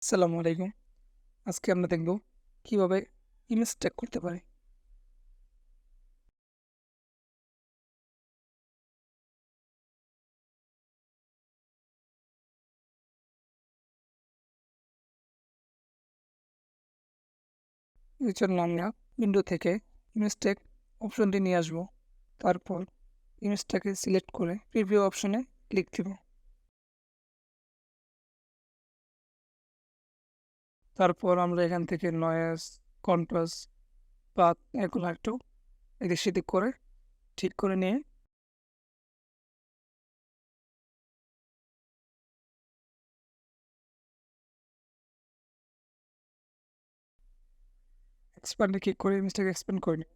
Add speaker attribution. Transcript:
Speaker 1: আসসালামু আলাইকুম। আজকে আমরা দেখব কিভাবে ইমেজ ট্যাগ করতে পারি। এর জন্য আমরা উইন্ডো থেকে ইমেজ ট্যাগ অপশনটি নিয়ে আসব। তারপর ইমেজটাকে সিলেক্ট করে প্রিভিউ অপশনে ক্লিক দিব। তারপর আমরা এখান থেকে নয়েজ, কন্ট্রাস্ট, পাথ এগুলো একটু এদিক সেদিক করে ঠিক করে নিয়ে এক্সপ্যান্ডে ক্লিক করে ইমেজটাকে এক্সপ্যান্ড করে নিই।